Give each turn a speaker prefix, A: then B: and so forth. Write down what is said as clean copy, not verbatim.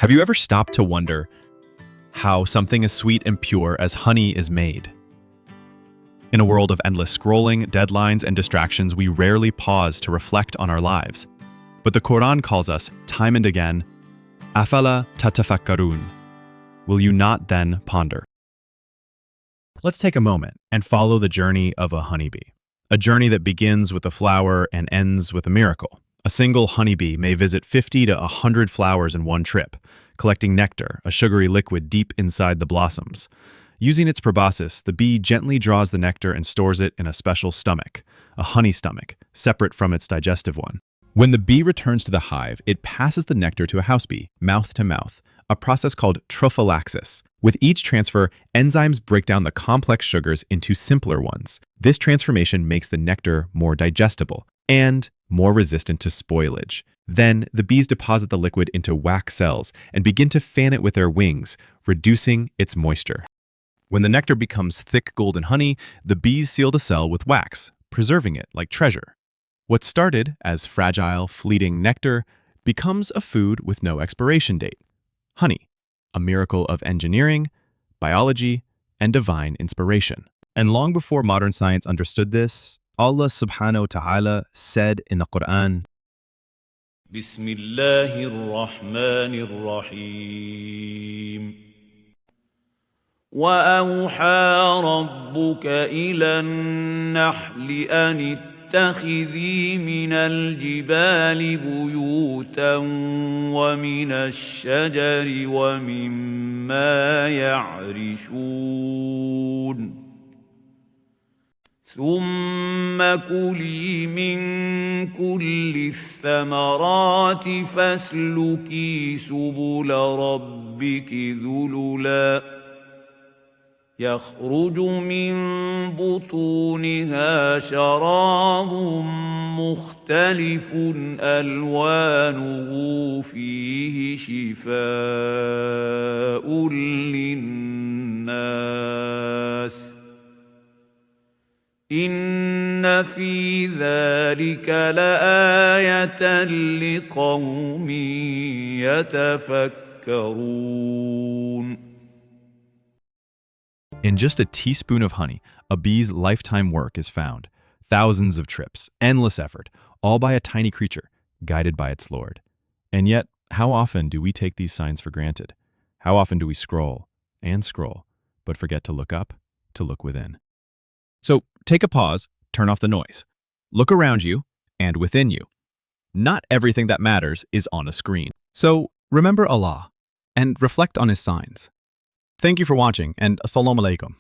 A: Have you ever stopped to wonder how something as sweet and pure as honey is made? In a world of endless scrolling, deadlines, and distractions, we rarely pause to reflect on our lives. But the Quran calls us, time and again, "Afala tatafakkarun." Will you not then ponder? Let's take a moment and follow the journey of a honeybee. A journey that begins with a flower and ends with a miracle. A single honeybee may visit 50 to 100 flowers in one trip, collecting nectar, a sugary liquid deep inside the blossoms. Using its proboscis, the bee gently draws the nectar and stores it in a special stomach, a honey stomach, separate from its digestive one. When the bee returns to the hive, it passes the nectar to a house bee, mouth to mouth, a process called trophallaxis. With each transfer, enzymes break down the complex sugars into simpler ones. This transformation makes the nectar more digestible and more resistant to spoilage. Then, the bees deposit the liquid into wax cells and begin to fan it with their wings, reducing its moisture. When the nectar becomes thick golden honey, the bees seal the cell with wax, preserving it like treasure. What started as fragile, fleeting nectar becomes a food with no expiration date. Honey, a miracle of engineering, biology, and divine inspiration. And long before modern science understood this, Allah subhanahu wa ta'ala said in the Quran,
B: بسم الله الرحمن الرحيم وأوحى ربك إلى النحل أن اتخذي من الجبال بيوتا ومن الشجر ومما يعرشون ثم كلي من كل الثمرات فاسلكي سبل ربك ذللا يخرج من بطونها شراب مختلف ألوانه فيه شفاء للناس إن في ذلك لآية لقوم يتفكرون.
A: In just a teaspoon of honey, a bee's lifetime work is found. Thousands of trips, endless effort, all by a tiny creature, guided by its Lord. And yet, how often do we take these signs for granted? How often do we scroll and scroll, but forget to look up, to look within? So take a pause, turn off the noise. Look around you and within you. Not everything that matters is on a screen. So remember Allah and reflect on His signs. Thank you for watching, and Assalamu alaikum.